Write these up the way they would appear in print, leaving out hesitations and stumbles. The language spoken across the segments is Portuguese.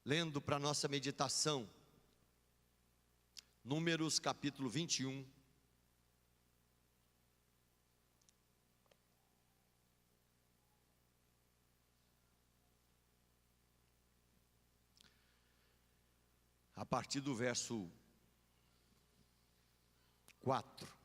lendo para nossa meditação, Números capítulo 21. A partir do verso 4.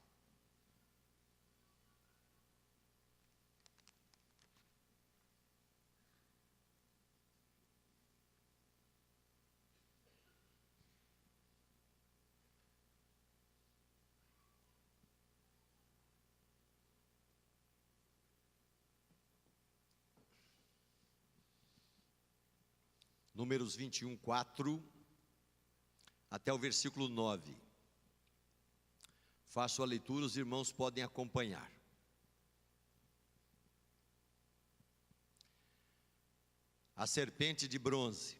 Números 21, 4, até o versículo 9. Faço a leitura, os irmãos podem acompanhar. A serpente de bronze.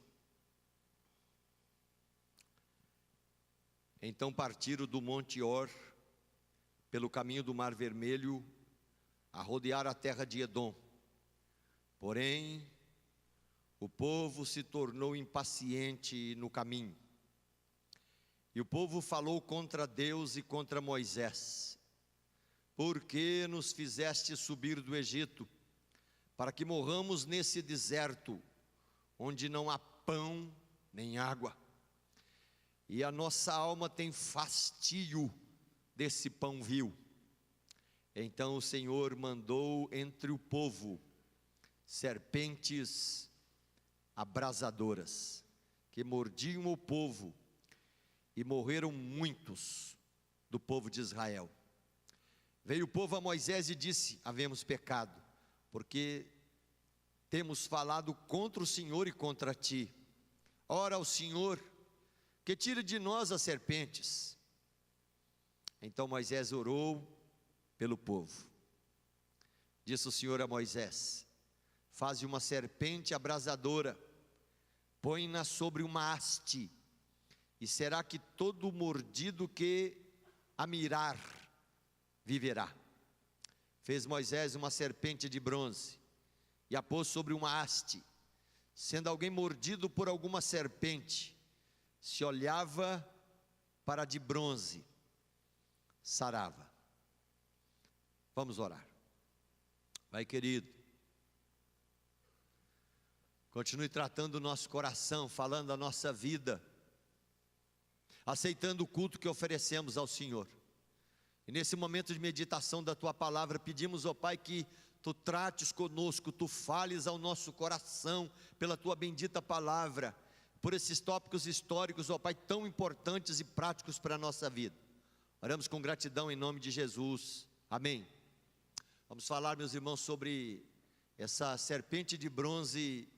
Então partiram do monte Or, pelo caminho do Mar Vermelho, a rodear a terra de Edom. Porém, o povo se tornou impaciente no caminho. E o povo falou contra Deus e contra Moisés: por que nos fizeste subir do Egito, para que morramos nesse deserto, onde não há pão nem água? E a nossa alma tem fastio desse pão vil. Então o Senhor mandou entre o povo serpentes abrasadoras, que mordiam o povo, e morreram muitos do povo de Israel. Veio o povo a Moisés e disse: havemos pecado, porque temos falado contra o Senhor e contra ti. Ora ao Senhor, que tire de nós as serpentes. Então Moisés orou pelo povo. Disse o Senhor a Moisés: faze uma serpente abrasadora, põe-na sobre uma haste, e será que todo mordido que a mirar viverá. Fez Moisés uma serpente de bronze, e a pôs sobre uma haste. Sendo alguém mordido por alguma serpente, se olhava para a de bronze, sarava. Vamos orar. Pai querido, continue tratando o nosso coração, falando a nossa vida, aceitando o culto que oferecemos ao Senhor. E nesse momento de meditação da Tua Palavra, pedimos, ó Pai, que Tu trates conosco, Tu fales ao nosso coração, pela Tua bendita Palavra, por esses tópicos históricos, ó Pai, tão importantes e práticos para a nossa vida. Oramos com gratidão em nome de Jesus, amém. Vamos falar, meus irmãos, sobre essa serpente de bronze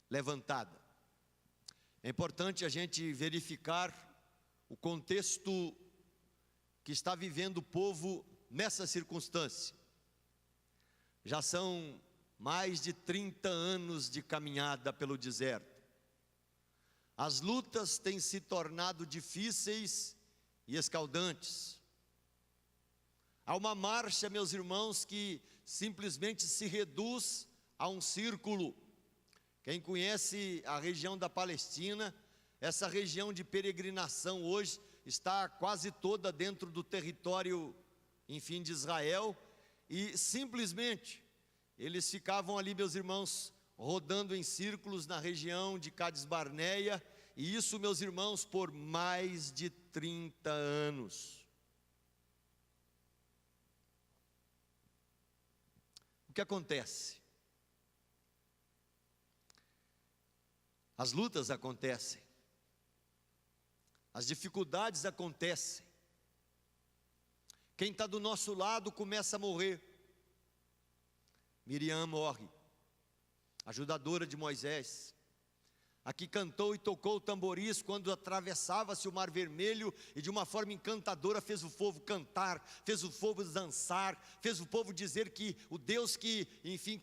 levantada. É importante a gente verificar o contexto que está vivendo o povo nessa circunstância. Já são mais de 30 anos de caminhada pelo deserto. As lutas têm se tornado difíceis e escaldantes. Há uma marcha, meus irmãos, que simplesmente se reduz a um círculo. Quem conhece a região da Palestina, essa região de peregrinação hoje está quase toda dentro do território, enfim, de Israel, e simplesmente eles ficavam ali, meus irmãos, rodando em círculos na região de Cádiz Barneia, e isso, meus irmãos, por mais de 30 anos. O que acontece? As lutas acontecem, as dificuldades acontecem. Quem está do nosso lado começa a morrer. Miriam morre, ajudadora de Moisés, a que cantou e tocou tamboris quando atravessava-se o Mar Vermelho, e de uma forma encantadora fez o povo cantar, fez o povo dançar, fez o povo dizer que o Deus que, enfim,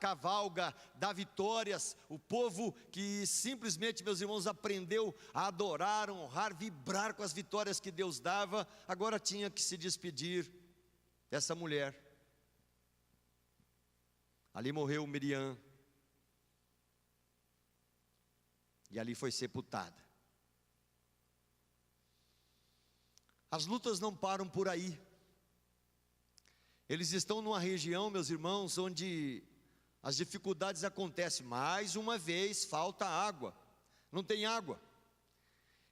cavalga, dá vitórias, o povo que simplesmente, meus irmãos, aprendeu a adorar, honrar, vibrar com as vitórias que Deus dava, agora tinha que se despedir dessa mulher. Ali morreu Miriam. e ali foi sepultada. As lutas não param por aí. Eles estão numa região, meus irmãos, onde as dificuldades acontecem. Mais uma vez, falta água. Não tem água.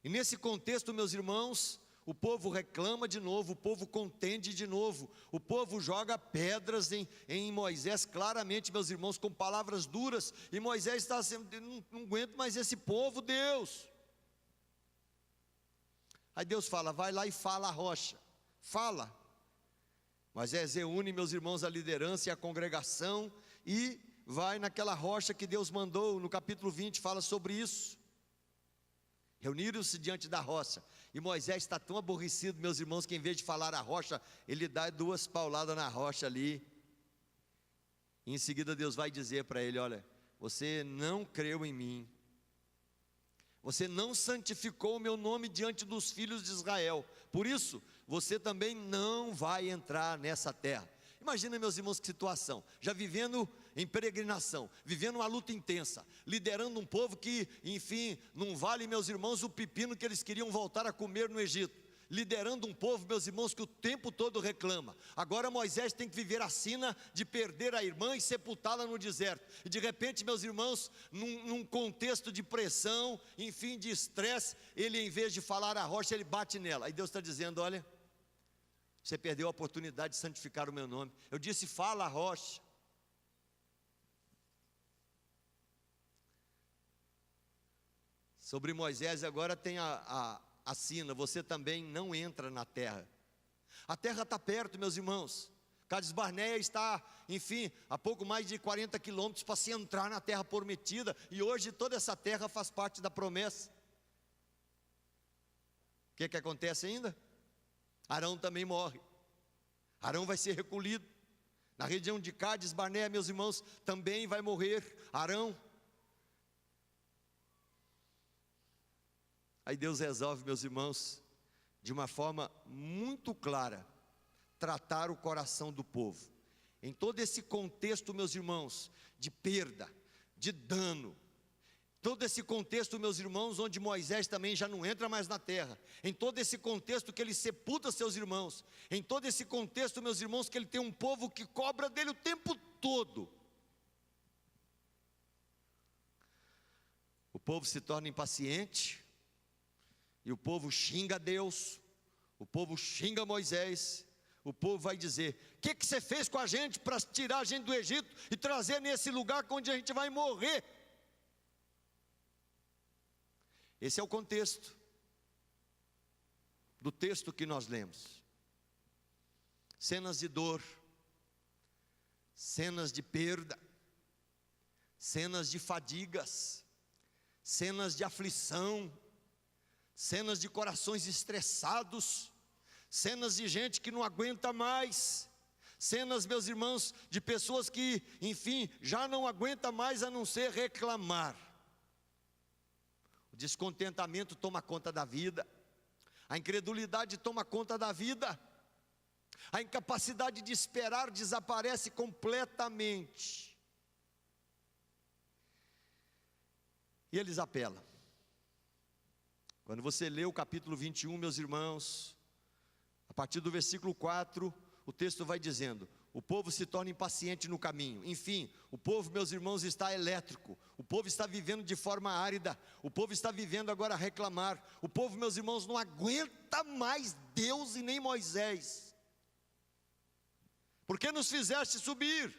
E nesse contexto, meus irmãos, o povo reclama de novo, o povo contende de novo, o povo joga pedras em Moisés, claramente, meus irmãos, com palavras duras, e Moisés está assim, não aguento mais esse povo, Deus. Aí Deus fala, vai lá e fala a rocha, fala. Moisés reúne, meus irmãos, a liderança e a congregação, e vai naquela rocha que Deus mandou, no capítulo 20 fala sobre isso. Reuniram-se diante da rocha, e Moisés está tão aborrecido, meus irmãos, que em vez de falar a rocha, ele dá 2 pauladas na rocha ali, e em seguida Deus vai dizer para ele, olha, você não creu em mim, você não santificou o meu nome diante dos filhos de Israel, por isso, você também não vai entrar nessa terra. Imagina, meus irmãos, que situação, já vivendo em peregrinação, vivendo uma luta intensa, liderando um povo que, enfim, não vale, meus irmãos, o pepino que eles queriam voltar a comer no Egito, liderando um povo, meus irmãos, que o tempo todo reclama. Agora Moisés tem que viver a sina de perder a irmã e sepultá-la no deserto, e de repente, meus irmãos, num contexto de pressão, enfim, de estresse, ele, em vez de falar a rocha, ele bate nela, aí Deus está dizendo, olha, você perdeu a oportunidade de santificar o meu nome. Eu disse, fala a rocha. Sobre Moisés agora tem a sina, você também não entra na terra. A terra está perto, meus irmãos. Cades Barneia está, enfim, a pouco mais de 40 quilômetros para se entrar na terra prometida. E hoje toda essa terra faz parte da promessa. O que acontece ainda? Arão também morre. Arão vai ser recolhido. Na região de Cades Barneia, meus irmãos, também vai morrer Arão. Aí Deus resolve, meus irmãos, de uma forma muito clara, tratar o coração do povo. Em todo esse contexto, meus irmãos, de perda, de dano, todo esse contexto, meus irmãos, onde Moisés também já não entra mais na terra, em todo esse contexto que ele sepulta seus irmãos, em todo esse contexto, meus irmãos, que ele tem um povo que cobra dele o tempo todo, o povo se torna impaciente, e o povo xinga Deus, o povo xinga Moisés, o povo vai dizer, o que você fez com a gente para tirar a gente do Egito e trazer nesse lugar onde a gente vai morrer? Esse é o contexto do texto que nós lemos. Cenas de dor, cenas de perda, cenas de fadigas, cenas de aflição, cenas de corações estressados, cenas de gente que não aguenta mais, cenas, meus irmãos, de pessoas que, enfim, já não aguenta mais a não ser reclamar. O descontentamento toma conta da vida, a incredulidade toma conta da vida, a incapacidade de esperar desaparece completamente. E eles apelam. Quando você lê o capítulo 21, meus irmãos, a partir do versículo 4, o texto vai dizendo, o povo se torna impaciente no caminho. Enfim, o povo, meus irmãos, está elétrico, o povo está vivendo de forma árida, o povo está vivendo agora a reclamar, o povo, meus irmãos, não aguenta mais Deus e nem Moisés. Por que nos fizeste subir?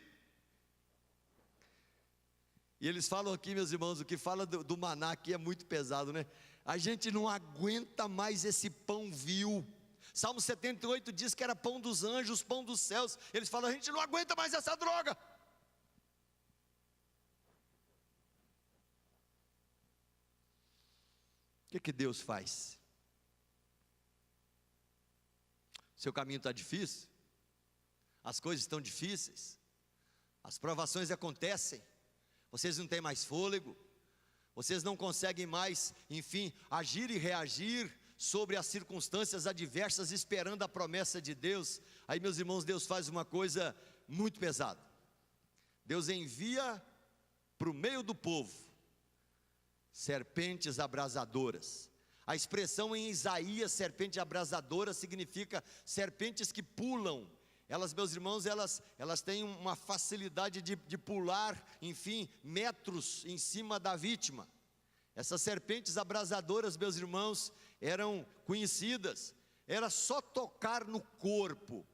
E eles falam aqui, meus irmãos, o que fala do maná aqui é muito pesado, né? A gente não aguenta mais esse pão vil. Salmo 78 diz que era pão dos anjos, pão dos céus. Eles falam, a gente não aguenta mais essa droga. O que Deus faz? Seu caminho está difícil? As coisas estão difíceis? As provações acontecem? Vocês não têm mais fôlego? Vocês não conseguem mais, enfim, agir e reagir sobre as circunstâncias adversas, esperando a promessa de Deus? Aí, meus irmãos, Deus faz uma coisa muito pesada. Deus envia para o meio do povo serpentes abrasadoras. A expressão em Isaías, serpente abrasadora, significa serpentes que pulam. Elas, meus irmãos, elas têm uma facilidade de pular, enfim, metros em cima da vítima. Essas serpentes abrasadoras, meus irmãos, eram conhecidas. Era só tocar no corpo.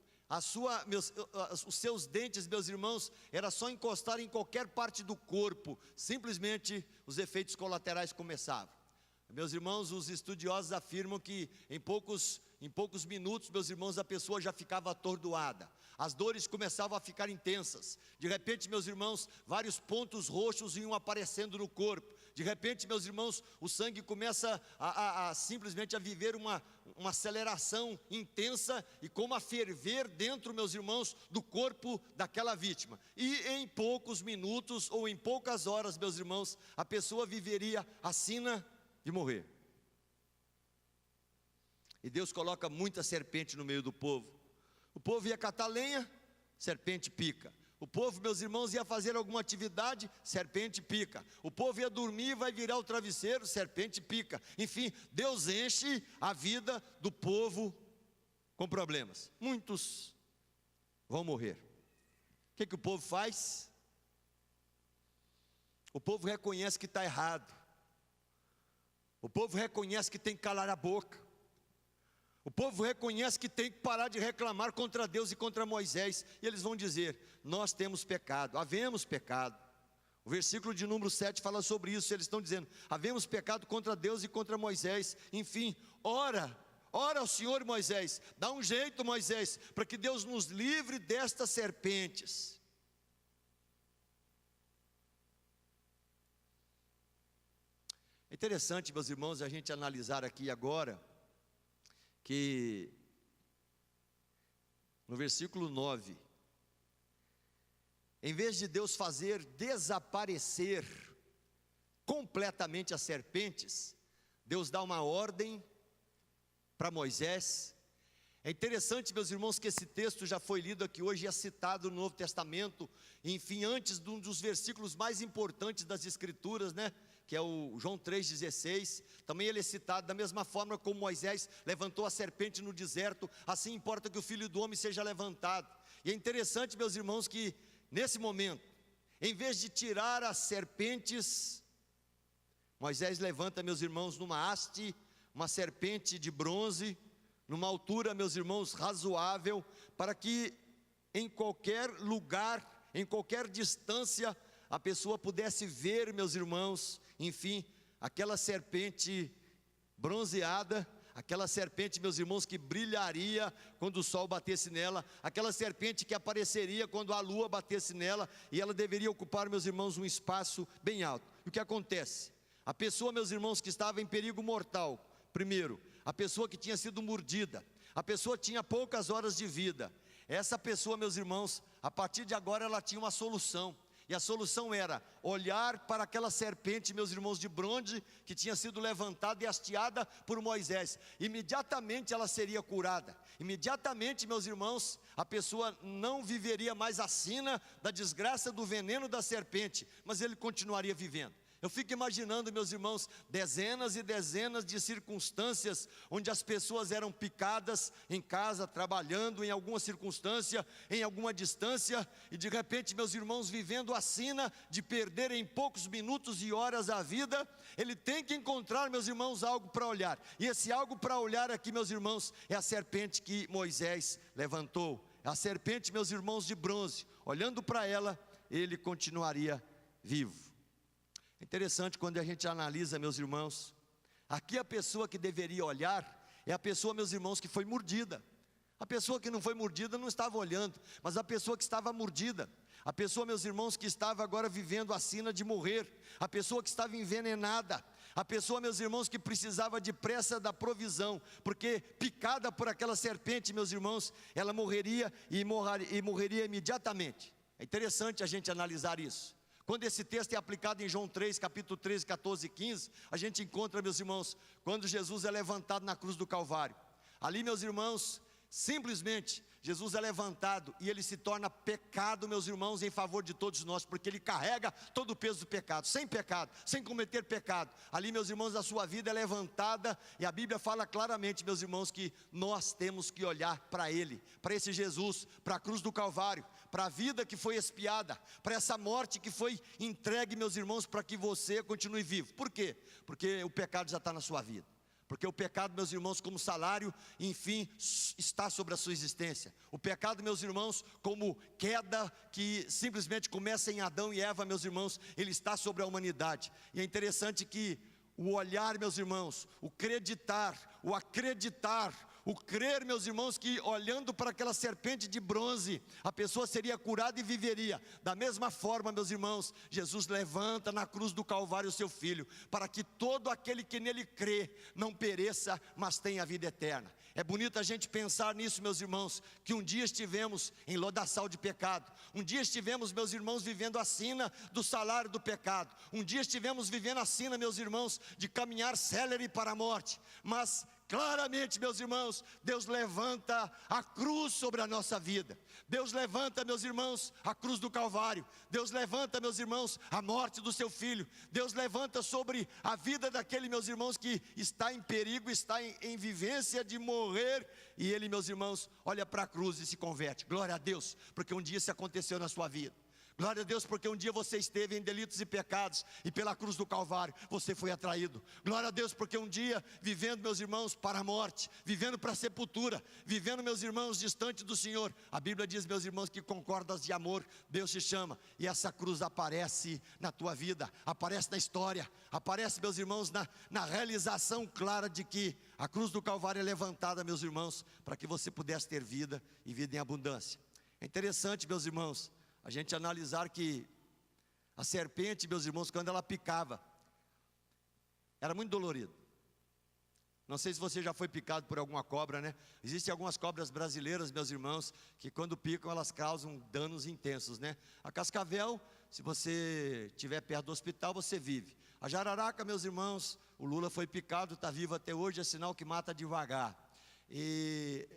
Os seus dentes, meus irmãos, era só encostar em qualquer parte do corpo. Simplesmente os efeitos colaterais começavam. Meus irmãos, os estudiosos afirmam que em poucos minutos, meus irmãos, a pessoa já ficava atordoada. As dores começavam a ficar intensas. De repente, meus irmãos, vários pontos roxos iam aparecendo no corpo. De repente, meus irmãos, o sangue começa simplesmente a viver uma aceleração intensa e como a ferver dentro, meus irmãos, do corpo daquela vítima. E em poucos minutos ou em poucas horas, meus irmãos, a pessoa viveria a sina de morrer. E Deus coloca muita serpente no meio do povo. O povo ia catar lenha, serpente pica. O povo, meus irmãos, ia fazer alguma atividade, serpente pica. O povo ia dormir, vai virar o travesseiro, serpente pica. Enfim, Deus enche a vida do povo com problemas. Muitos vão morrer. O que o povo faz? O povo reconhece que está errado. O povo reconhece que tem que calar a boca. O povo reconhece que tem que parar de reclamar contra Deus e contra Moisés. E eles vão dizer: nós temos pecado, havemos pecado. O versículo de número 7 fala sobre isso. Eles estão dizendo: havemos pecado contra Deus e contra Moisés. Enfim, ora ao Senhor, Moisés, dá um jeito, Moisés, para que Deus nos livre destas serpentes. É interessante, meus irmãos, a gente analisar aqui agora que no versículo 9, em vez de Deus fazer desaparecer completamente as serpentes, Deus dá uma ordem para Moisés. É interessante, meus irmãos, que esse texto já foi lido aqui hoje e é citado no Novo Testamento, enfim, antes de um dos versículos mais importantes das Escrituras, né? Que é o João 3,16, também ele é citado da mesma forma como Moisés levantou a serpente no deserto, assim importa que o Filho do Homem seja levantado. E é interessante, meus irmãos, que nesse momento, em vez de tirar as serpentes, Moisés levanta, meus irmãos, numa haste, uma serpente de bronze, numa altura, meus irmãos, razoável, para que em qualquer lugar, em qualquer distância, a pessoa pudesse ver, meus irmãos, enfim, aquela serpente bronzeada, aquela serpente, meus irmãos, que brilharia quando o sol batesse nela, aquela serpente que apareceria quando a lua batesse nela, e ela deveria ocupar, meus irmãos, um espaço bem alto. E o que acontece? A pessoa, meus irmãos, que estava em perigo mortal, primeiro, a pessoa que tinha sido mordida, a pessoa tinha poucas horas de vida. Essa pessoa, meus irmãos, a partir de agora ela tinha uma solução. E a solução era olhar para aquela serpente, meus irmãos, de bronze, que tinha sido levantada e hasteada por Moisés. Imediatamente ela seria curada. Imediatamente, meus irmãos, a pessoa não viveria mais a sina da desgraça do veneno da serpente, mas ele continuaria vivendo. Eu fico imaginando, meus irmãos, dezenas e dezenas de circunstâncias onde as pessoas eram picadas em casa, trabalhando em alguma circunstância, em alguma distância, e de repente, meus irmãos, vivendo a sina de perder em poucos minutos e horas a vida. Ele tem que encontrar, meus irmãos, algo para olhar, e esse algo para olhar aqui, meus irmãos, é a serpente que Moisés levantou. A serpente, meus irmãos, de bronze. Olhando para ela, ele continuaria vivo. É interessante quando a gente analisa, meus irmãos, aqui a pessoa que deveria olhar é a pessoa, meus irmãos, que foi mordida. A pessoa que não foi mordida não estava olhando, mas a pessoa que estava mordida, a pessoa, meus irmãos, que estava agora vivendo a sina de morrer, a pessoa que estava envenenada, a pessoa, meus irmãos, que precisava de pressa da provisão, porque picada por aquela serpente, meus irmãos, ela morreria e morreria imediatamente. É interessante a gente analisar isso. Quando esse texto é aplicado em João 3, capítulo 13, 14 e 15, a gente encontra, meus irmãos, quando Jesus é levantado na cruz do Calvário. Ali, meus irmãos, simplesmente Jesus é levantado e ele se torna pecado, meus irmãos, em favor de todos nós, porque ele carrega todo o peso do pecado, sem cometer pecado. Ali, meus irmãos, a sua vida é levantada e a Bíblia fala claramente, meus irmãos, que nós temos que olhar para ele, para esse Jesus, para a cruz do Calvário, para a vida que foi expiada, para essa morte que foi entregue, meus irmãos, para que você continue vivo. Por quê? Porque o pecado já está na sua vida. Porque o pecado, meus irmãos, como salário, enfim, está sobre a sua existência. O pecado, meus irmãos, como queda que simplesmente começa em Adão e Eva, meus irmãos, ele está sobre a humanidade. E é interessante que o olhar, meus irmãos, o acreditar, o crer, meus irmãos, que olhando para aquela serpente de bronze, a pessoa seria curada e viveria. Da mesma forma, meus irmãos, Jesus levanta na cruz do Calvário o seu Filho, para que todo aquele que nele crê, não pereça, mas tenha a vida eterna. É bonito a gente pensar nisso, meus irmãos, que um dia estivemos em lodaçal de pecado, um dia estivemos, meus irmãos, vivendo a sina do salário do pecado, um dia estivemos vivendo a sina, meus irmãos, de caminhar célere para a morte, mas claramente, meus irmãos, Deus levanta a cruz sobre a nossa vida. Deus levanta, meus irmãos, a cruz do Calvário. Deus levanta, meus irmãos, a morte do seu Filho. Deus levanta sobre a vida daquele, meus irmãos, que está em perigo, está em vivência de morrer. E ele, meus irmãos, olha para a cruz e se converte. Glória a Deus, porque um dia isso aconteceu na sua vida. Glória a Deus, porque um dia você esteve em delitos e pecados, e pela cruz do Calvário, você foi atraído. Glória a Deus, porque um dia, vivendo, meus irmãos, para a morte, vivendo para a sepultura, vivendo, meus irmãos, distante do Senhor, a Bíblia diz, meus irmãos, que com cordas de amor, Deus te chama, e essa cruz aparece na tua vida, aparece na história, aparece, meus irmãos, na realização clara de que a cruz do Calvário é levantada, meus irmãos, para que você pudesse ter vida, e vida em abundância. É interessante, meus irmãos, a gente analisar que a serpente, meus irmãos, quando ela picava, era muito dolorido. Não sei se você já foi picado por alguma cobra, né? Existem algumas cobras brasileiras, meus irmãos, que quando picam elas causam danos intensos, né? A cascavel, se você estiver perto do hospital, você vive. A jararaca, meus irmãos, o Lula foi picado, está vivo até hoje, é sinal que mata devagar. E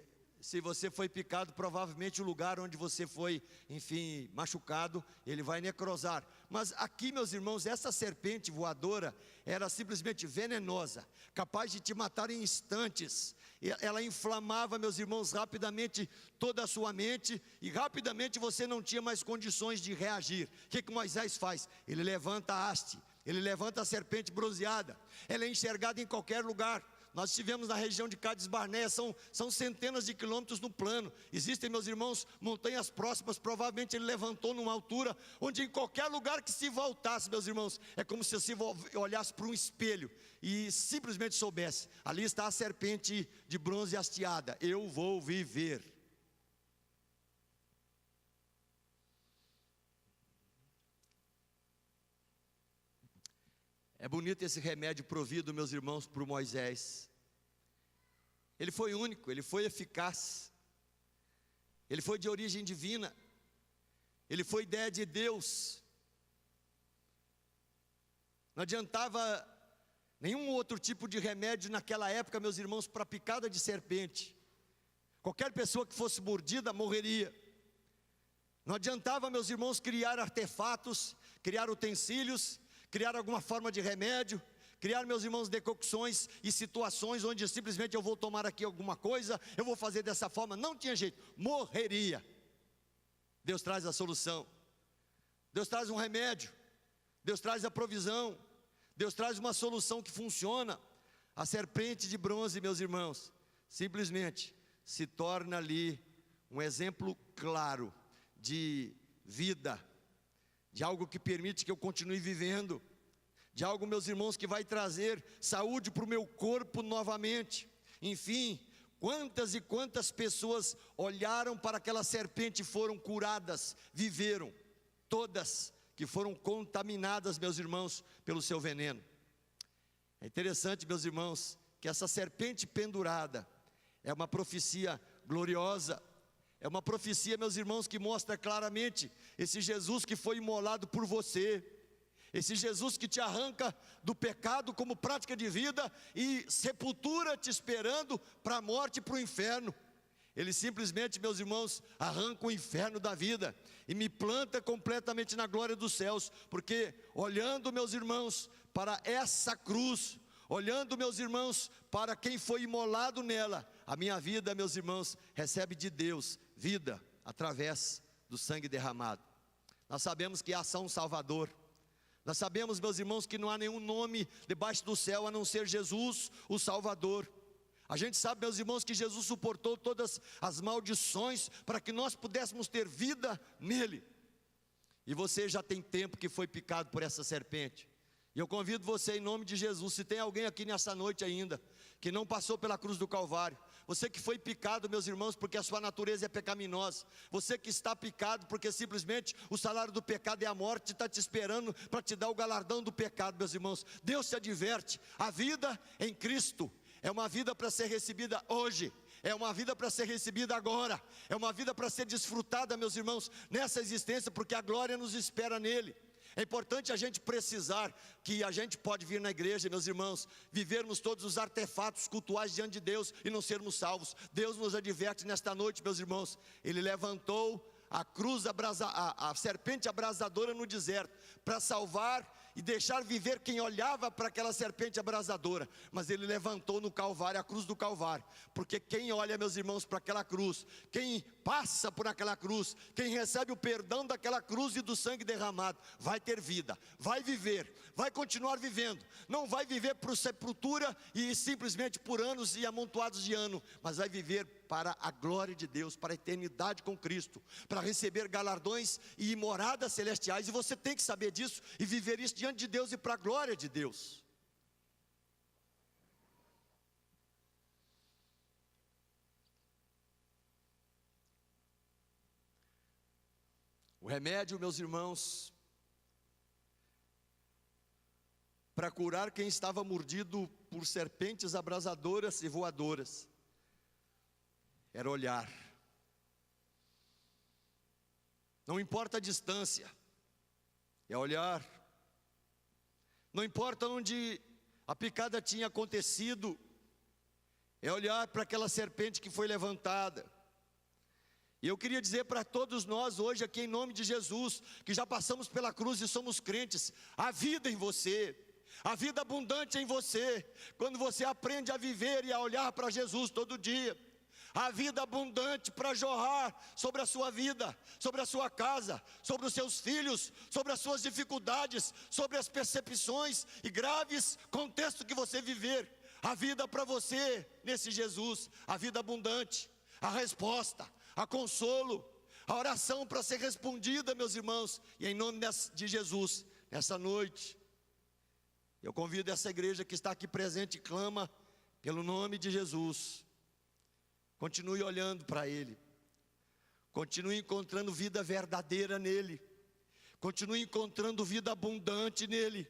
se você foi picado, provavelmente o lugar onde você foi, enfim, machucado, ele vai necrosar. Mas aqui, meus irmãos, essa serpente voadora era simplesmente venenosa, capaz de te matar em instantes. Ela inflamava, meus irmãos, rapidamente toda a sua mente, e rapidamente você não tinha mais condições de reagir. O que Moisés faz? Ele levanta a haste, ele levanta a serpente bronzeada, ela é enxergada em qualquer lugar. Nós estivemos na região de Cádiz Barneia, são centenas de quilômetros no plano. Existem, meus irmãos, montanhas próximas. Provavelmente ele levantou numa altura onde em qualquer lugar que se voltasse, meus irmãos, é como se você olhasse para um espelho e simplesmente soubesse: ali está a serpente de bronze hasteada, eu vou viver. É bonito esse remédio provido, meus irmãos, por Moisés. Ele foi único, ele foi eficaz, ele foi de origem divina, ele foi ideia de Deus. Não adiantava nenhum outro tipo de remédio naquela época, meus irmãos, para picada de serpente. Qualquer pessoa que fosse mordida morreria. Não adiantava, meus irmãos, criar artefatos, criar utensílios, criar alguma forma de remédio, criar, meus irmãos, decocções e situações onde simplesmente eu vou tomar aqui alguma coisa, eu vou fazer dessa forma. Não tinha jeito, morreria. Deus traz a solução, Deus traz um remédio, Deus traz a provisão, Deus traz uma solução que funciona. A serpente de bronze, meus irmãos, simplesmente se torna ali um exemplo claro de vida, de algo que permite que eu continue vivendo, de algo, meus irmãos, que vai trazer saúde para o meu corpo novamente. Enfim, quantas e quantas pessoas olharam para aquela serpente e foram curadas, viveram, todas que foram contaminadas, meus irmãos, pelo seu veneno. É interessante, meus irmãos, que essa serpente pendurada é uma profecia gloriosa. É uma profecia, meus irmãos, que mostra claramente esse Jesus que foi imolado por você, esse Jesus que te arranca do pecado como prática de vida e sepultura te esperando para a morte e para o inferno. Ele simplesmente, meus irmãos, arranca o inferno da vida e me planta completamente na glória dos céus, porque olhando, meus irmãos, para essa cruz, olhando, meus irmãos, para quem foi imolado nela, a minha vida, meus irmãos, recebe de Deus vida através do sangue derramado. Nós sabemos que há ação Salvador. Nós sabemos, meus irmãos, que não há nenhum nome debaixo do céu a não ser Jesus, o Salvador. A gente sabe, meus irmãos, que Jesus suportou todas as maldições para que nós pudéssemos ter vida nele. E você já tem tempo que foi picado por essa serpente. E eu convido você em nome de Jesus, se tem alguém aqui nessa noite ainda, que não passou pela cruz do Calvário, você que foi picado, meus irmãos, porque a sua natureza é pecaminosa, você que está picado porque simplesmente o salário do pecado é a morte, está te esperando para te dar o galardão do pecado, meus irmãos. Deus te adverte, a vida em Cristo é uma vida para ser recebida hoje, é uma vida para ser recebida agora, é uma vida para ser desfrutada, meus irmãos, nessa existência, porque a glória nos espera nele. É importante a gente precisar que a gente pode vir na igreja, meus irmãos, vivermos todos os artefatos cultuais diante de Deus e não sermos salvos. Deus nos adverte nesta noite, meus irmãos. Ele levantou a cruz, a serpente abrasadora no deserto, para salvar e deixar viver quem olhava para aquela serpente abrasadora. Mas ele levantou no Calvário, a cruz do Calvário, porque quem olha, meus irmãos, para aquela cruz, quem passa por aquela cruz, quem recebe o perdão daquela cruz e do sangue derramado, vai ter vida, vai viver, vai continuar vivendo. Não vai viver por sepultura e simplesmente por anos e amontoados de ano, mas vai viver para a glória de Deus, para a eternidade com Cristo, para receber galardões e moradas celestiais. E você tem que saber disso e viver isso diante de Deus e para a glória de Deus. O remédio, meus irmãos, para curar quem estava mordido por serpentes abrasadoras e voadoras, era olhar. Não importa a distância, é olhar. Não importa onde a picada tinha acontecido, é olhar para aquela serpente que foi levantada. E eu queria dizer para todos nós hoje aqui em nome de Jesus, que já passamos pela cruz e somos crentes, há vida em você, há vida abundante em você, quando você aprende a viver e a olhar para Jesus todo dia. Há vida abundante para jorrar sobre a sua vida, sobre a sua casa, sobre os seus filhos, sobre as suas dificuldades, sobre as percepções e graves contextos que você viver. A vida para você nesse Jesus, a vida abundante, a resposta, a consolo, a oração para ser respondida, meus irmãos. E em nome de Jesus, nessa noite, eu convido essa igreja que está aqui presente e clama pelo nome de Jesus. Continue olhando para Ele, continue encontrando vida verdadeira nele, continue encontrando vida abundante nele,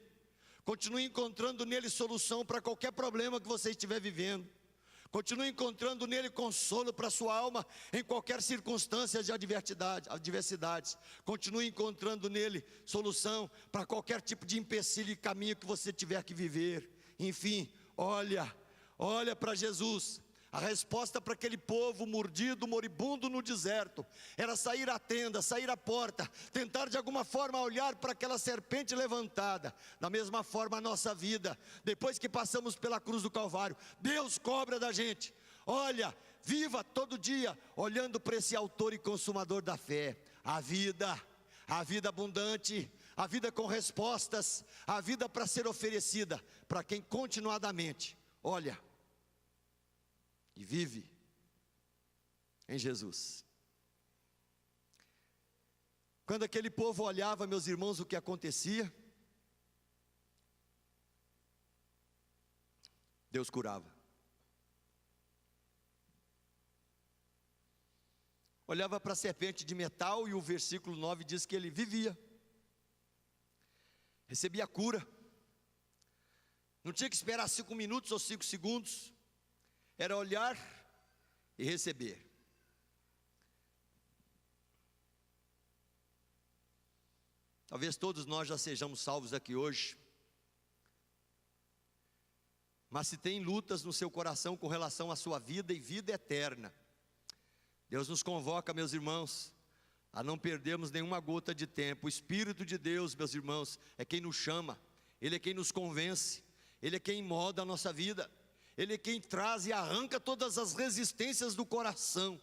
continue encontrando nele solução para qualquer problema que você estiver vivendo, continue encontrando nele consolo para a sua alma em qualquer circunstância de adversidades, continue encontrando nele solução para qualquer tipo de empecilho e caminho que você tiver que viver. Enfim, olha para Jesus. A resposta para aquele povo mordido, moribundo no deserto, era sair à tenda, sair à porta, tentar de alguma forma olhar para aquela serpente levantada. Da mesma forma a nossa vida, depois que passamos pela cruz do Calvário, Deus cobra da gente. Olha, viva todo dia, olhando para esse autor e consumador da fé. A vida abundante, a vida com respostas, a vida para ser oferecida, para quem continuadamente olha e vive em Jesus. Quando aquele povo olhava, meus irmãos, o que acontecia? Deus curava. Olhava para a serpente de metal e o versículo 9 diz que ele vivia, recebia cura. Não tinha que esperar 5 minutos ou 5 segundos. Era olhar e receber. Talvez todos nós já sejamos salvos aqui hoje, mas se tem lutas no seu coração com relação à sua vida e vida eterna, Deus nos convoca, meus irmãos, a não perdermos nenhuma gota de tempo. O Espírito de Deus, meus irmãos, é quem nos chama, Ele é quem nos convence, Ele é quem molda a nossa vida, Ele é quem traz e arranca todas as resistências do coração.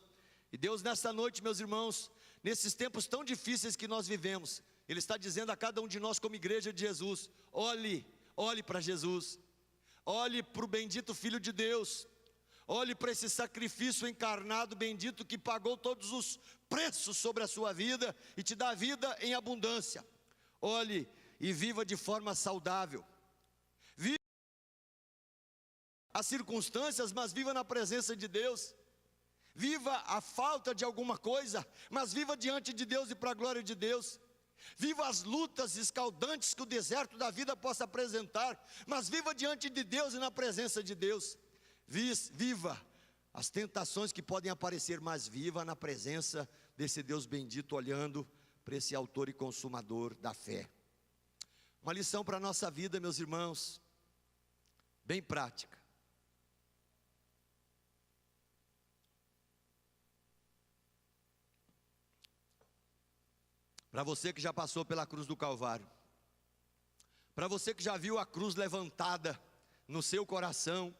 E Deus nessa noite, meus irmãos, nesses tempos tão difíceis que nós vivemos, Ele está dizendo a cada um de nós como igreja de Jesus: olhe para Jesus, olhe para o bendito Filho de Deus, olhe para esse sacrifício encarnado bendito que pagou todos os preços sobre a sua vida e te dá vida em abundância. Olhe e viva de forma saudável. Viva as circunstâncias, mas viva na presença de Deus. Viva a falta de alguma coisa, mas viva diante de Deus e para a glória de Deus. Viva as lutas escaldantes que o deserto da vida possa apresentar, mas viva diante de Deus e na presença de Deus. Viva as tentações que podem aparecer, mas viva na presença desse Deus bendito, olhando para esse autor e consumador da fé. Uma lição para a nossa vida, meus irmãos, bem prática. Para você que já passou pela cruz do Calvário, para você que já viu a cruz levantada no seu coração,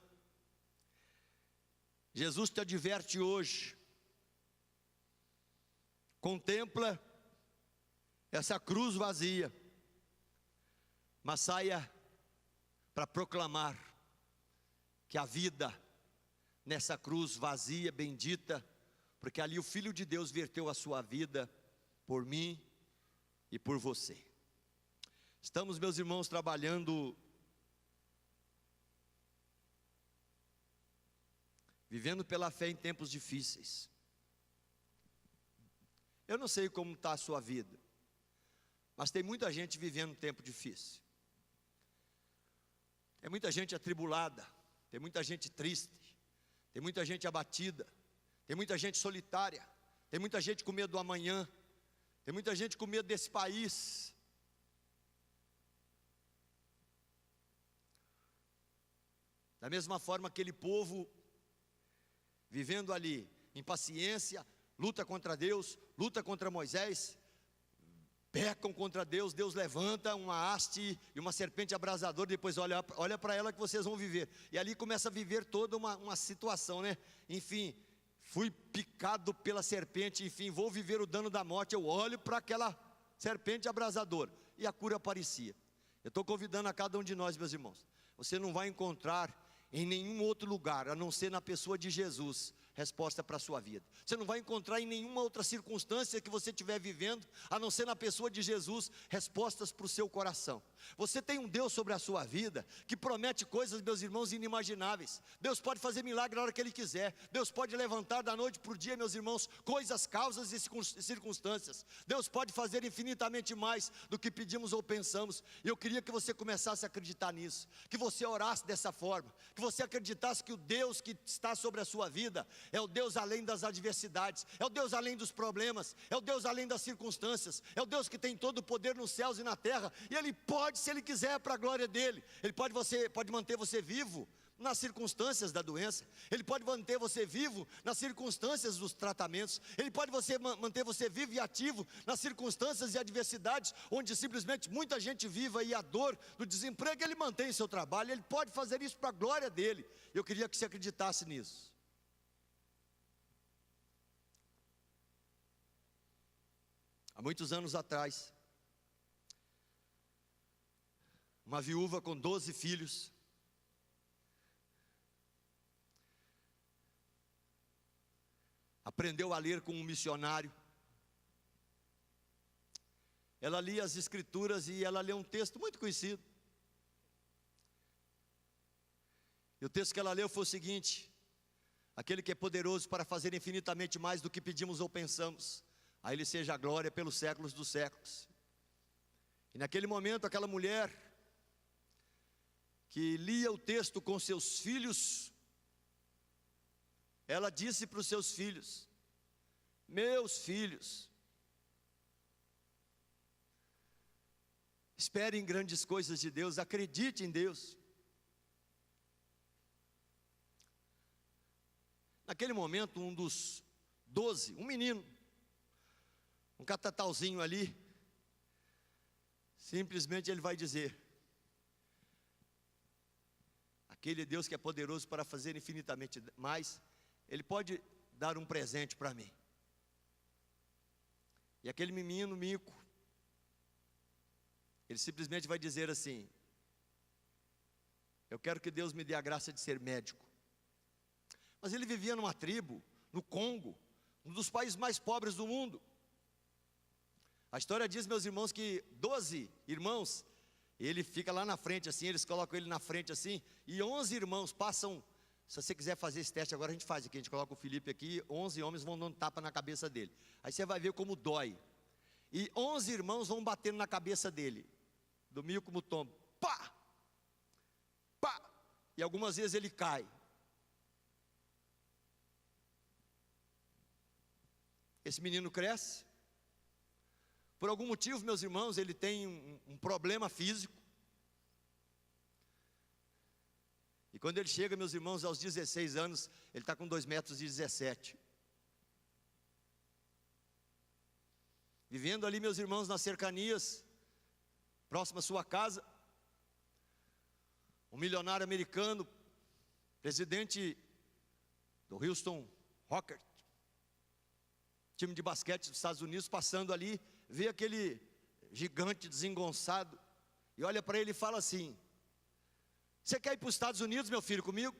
Jesus te adverte hoje: contempla essa cruz vazia, mas saia para proclamar que a vida nessa cruz vazia, bendita, porque ali o Filho de Deus verteu a sua vida por mim e por você. Estamos, meus irmãos, trabalhando, vivendo pela fé em tempos difíceis. Eu não sei como está a sua vida, mas tem muita gente vivendo um tempo difícil. Tem muita gente atribulada, tem muita gente triste, tem muita gente abatida, tem muita gente solitária, tem muita gente com medo do amanhã, tem muita gente com medo desse país. Da mesma forma, aquele povo vivendo ali em paciência, luta contra Deus, luta contra Moisés, pecam contra Deus. Deus levanta uma haste e uma serpente abrasadora, depois olha para ela que vocês vão viver. E ali começa a viver toda uma situação, né? Enfim, fui picado pela serpente, enfim, vou viver o dano da morte. Eu olho para aquela serpente abrasadora e a cura aparecia. Eu estou convidando a cada um de nós, meus irmãos, você não vai encontrar em nenhum outro lugar, a não ser na pessoa de Jesus, resposta para a sua vida. Você não vai encontrar em nenhuma outra circunstância que você estiver vivendo, a não ser na pessoa de Jesus, respostas para o seu coração. Você tem um Deus sobre a sua vida, que promete coisas, meus irmãos, inimagináveis. Deus pode fazer milagre na hora que Ele quiser. Deus pode levantar da noite para o dia, meus irmãos, coisas, causas e circunstâncias. Deus pode fazer infinitamente mais do que pedimos ou pensamos. E eu queria que você começasse a acreditar nisso, que você orasse dessa forma, que você acreditasse que o Deus que está sobre a sua vida é o Deus além das adversidades, é o Deus além dos problemas, é o Deus além das circunstâncias, é o Deus que tem todo o poder nos céus e na terra, e Ele pode, se Ele quiser, para a glória dEle, Ele pode manter você vivo nas circunstâncias da doença, Ele pode manter você vivo nas circunstâncias dos tratamentos, Ele pode manter você vivo e ativo nas circunstâncias e adversidades, onde simplesmente muita gente viva e a dor do desemprego, Ele mantém seu trabalho, Ele pode fazer isso para a glória dEle. Eu queria que você acreditasse nisso. Há muitos anos atrás, uma viúva com 12 filhos, aprendeu a ler com um missionário. Ela lia as escrituras e ela leu um texto muito conhecido. E o texto que ela leu foi o seguinte: aquele que é poderoso para fazer infinitamente mais do que pedimos ou pensamos, a Ele seja a glória pelos séculos dos séculos. E naquele momento, aquela mulher que lia o texto com seus filhos, ela disse para os seus filhos: meus filhos, esperem grandes coisas de Deus, acredite em Deus. Naquele momento, um dos 12, um menino, um catatauzinho ali, simplesmente ele vai dizer: aquele Deus que é poderoso para fazer infinitamente mais, Ele pode dar um presente para mim. E aquele menino, Mico, ele simplesmente vai dizer assim: eu quero que Deus me dê a graça de ser médico. Mas ele vivia numa tribo, no Congo, um dos países mais pobres do mundo. A história diz, meus irmãos, que 12 irmãos, ele fica lá na frente assim, eles colocam ele na frente assim, e 11 irmãos passam. Se você quiser fazer esse teste agora, a gente faz aqui, a gente coloca o Felipe aqui, 11 homens vão dando tapa na cabeça dele. Aí você vai ver como dói. E 11 irmãos vão batendo na cabeça dele, do Mico Mutombo, pá, pá, e algumas vezes ele cai. Esse menino cresce. Por algum motivo, meus irmãos, ele tem um problema físico. E quando ele chega, meus irmãos, aos 16 anos, ele está com 2,17 m. Vivendo ali, meus irmãos, nas cercanias, próximo à sua casa, um milionário americano, presidente do Houston Rockets, time de basquete dos Estados Unidos, passando ali, vê aquele gigante desengonçado, e olha para ele e fala assim: você quer ir para os Estados Unidos, meu filho, comigo?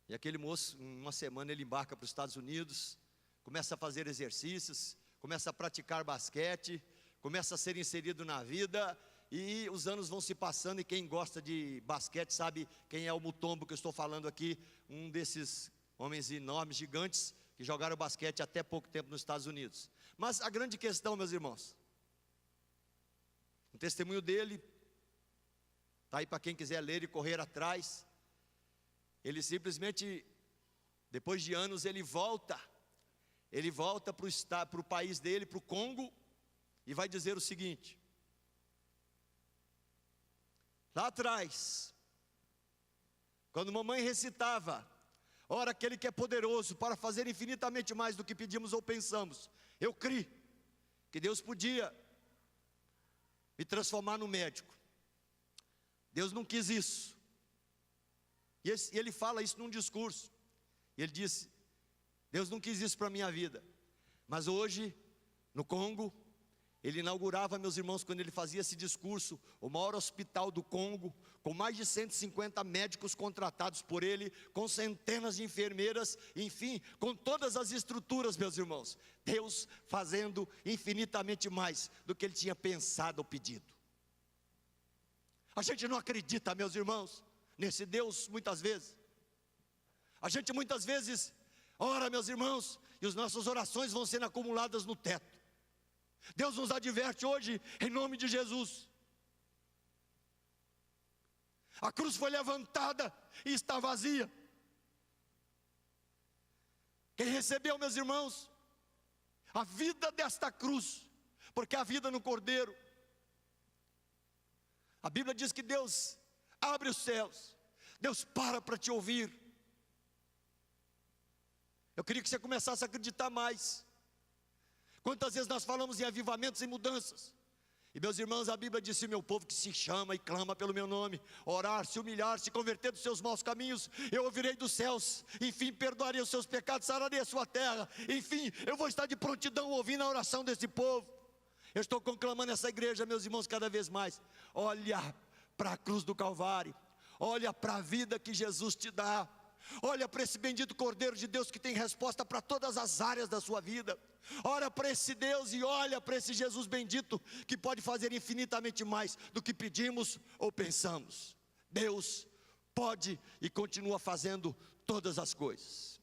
E aquele moço, em uma semana ele embarca para os Estados Unidos, começa a fazer exercícios, começa a praticar basquete, começa a ser inserido na vida, e os anos vão se passando, e quem gosta de basquete sabe quem é o Mutombo que eu estou falando aqui, um desses homens enormes, gigantes, que jogaram basquete até pouco tempo nos Estados Unidos. Mas a grande questão, meus irmãos, o testemunho dele está aí para quem quiser ler e correr atrás. Ele simplesmente, depois de anos, ele volta para o país dele, para o Congo, e vai dizer o seguinte: lá atrás, quando mamãe recitava, ora aquele que é poderoso para fazer infinitamente mais do que pedimos ou pensamos, eu criei que Deus podia me transformar no médico. Deus não quis isso. E ele fala isso num discurso. E ele disse: Deus não quis isso para a minha vida. Mas hoje, no Congo, ele inaugurava, meus irmãos, quando ele fazia esse discurso, o maior hospital do Congo, com mais de 150 médicos contratados por ele, com centenas de enfermeiras, enfim, com todas as estruturas, meus irmãos. Deus fazendo infinitamente mais do que ele tinha pensado ou pedido. A gente não acredita, meus irmãos, nesse Deus muitas vezes. A gente muitas vezes ora, meus irmãos, e as nossas orações vão sendo acumuladas no teto. Deus nos adverte hoje, em nome de Jesus. A cruz foi levantada e está vazia. Quem recebeu, meus irmãos, a vida desta cruz, porque a vida no Cordeiro. A Bíblia diz que Deus abre os céus, Deus para te ouvir. Eu queria que você começasse a acreditar mais. Quantas vezes nós falamos em avivamentos e mudanças? E meus irmãos, a Bíblia diz: se meu povo que se chama e clama pelo meu nome, orar, se humilhar, se converter dos seus maus caminhos, eu ouvirei dos céus, enfim, perdoarei os seus pecados, sararei a sua terra, enfim, eu vou estar de prontidão ouvindo a oração desse povo. Eu estou conclamando essa igreja, meus irmãos, cada vez mais: olha para a cruz do Calvário, olha para a vida que Jesus te dá, olha para esse bendito Cordeiro de Deus que tem resposta para todas as áreas da sua vida. Olha para esse Deus e olha para esse Jesus bendito que pode fazer infinitamente mais do que pedimos ou pensamos. Deus pode e continua fazendo todas as coisas.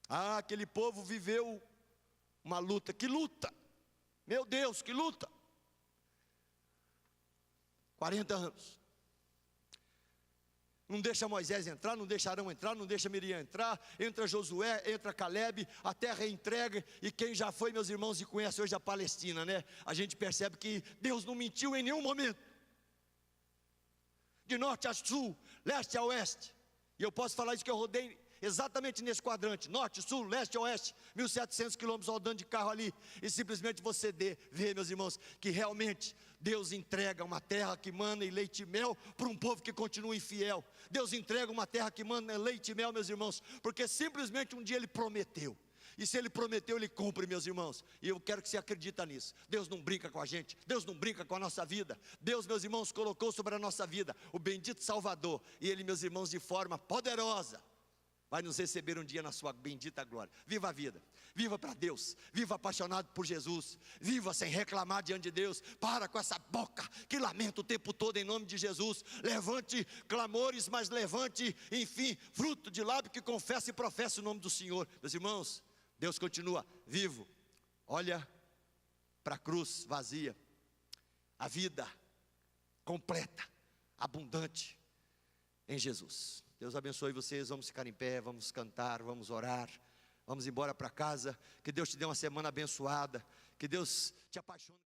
Aquele povo viveu uma luta. Que luta! Meu Deus, que luta! 40 anos. Não deixa Moisés entrar, não deixa Arão entrar, não deixa Miriam entrar, entra Josué, entra Caleb, a terra é entregue, e quem já foi, meus irmãos, e conhece hoje a Palestina, né? A gente percebe que Deus não mentiu em nenhum momento. De norte a sul, leste a oeste. E eu posso falar isso que eu rodei exatamente nesse quadrante, norte, sul, leste, oeste, 1.700 quilômetros rodando de carro ali, e simplesmente você vê, meus irmãos, que realmente Deus entrega uma terra que mana leite e mel para um povo que continua infiel. Deus entrega uma terra que mana leite e mel, meus irmãos, porque simplesmente um dia Ele prometeu. E se Ele prometeu, Ele cumpre, meus irmãos. E eu quero que você acredite nisso. Deus não brinca com a gente, Deus não brinca com a nossa vida. Deus, meus irmãos, colocou sobre a nossa vida o bendito Salvador, e Ele, meus irmãos, de forma poderosa vai nos receber um dia na sua bendita glória. Viva a vida, viva para Deus, viva apaixonado por Jesus, viva sem reclamar diante de Deus. Para com essa boca que lamenta o tempo todo em nome de Jesus. Levante clamores, mas levante, enfim, fruto de lábio que confessa e professa o nome do Senhor. Meus irmãos, Deus continua vivo. Olha para a cruz vazia, a vida completa, abundante em Jesus. Deus abençoe vocês. Vamos ficar em pé, vamos cantar, vamos orar, vamos embora para casa. Que Deus te dê uma semana abençoada, que Deus te apaixone.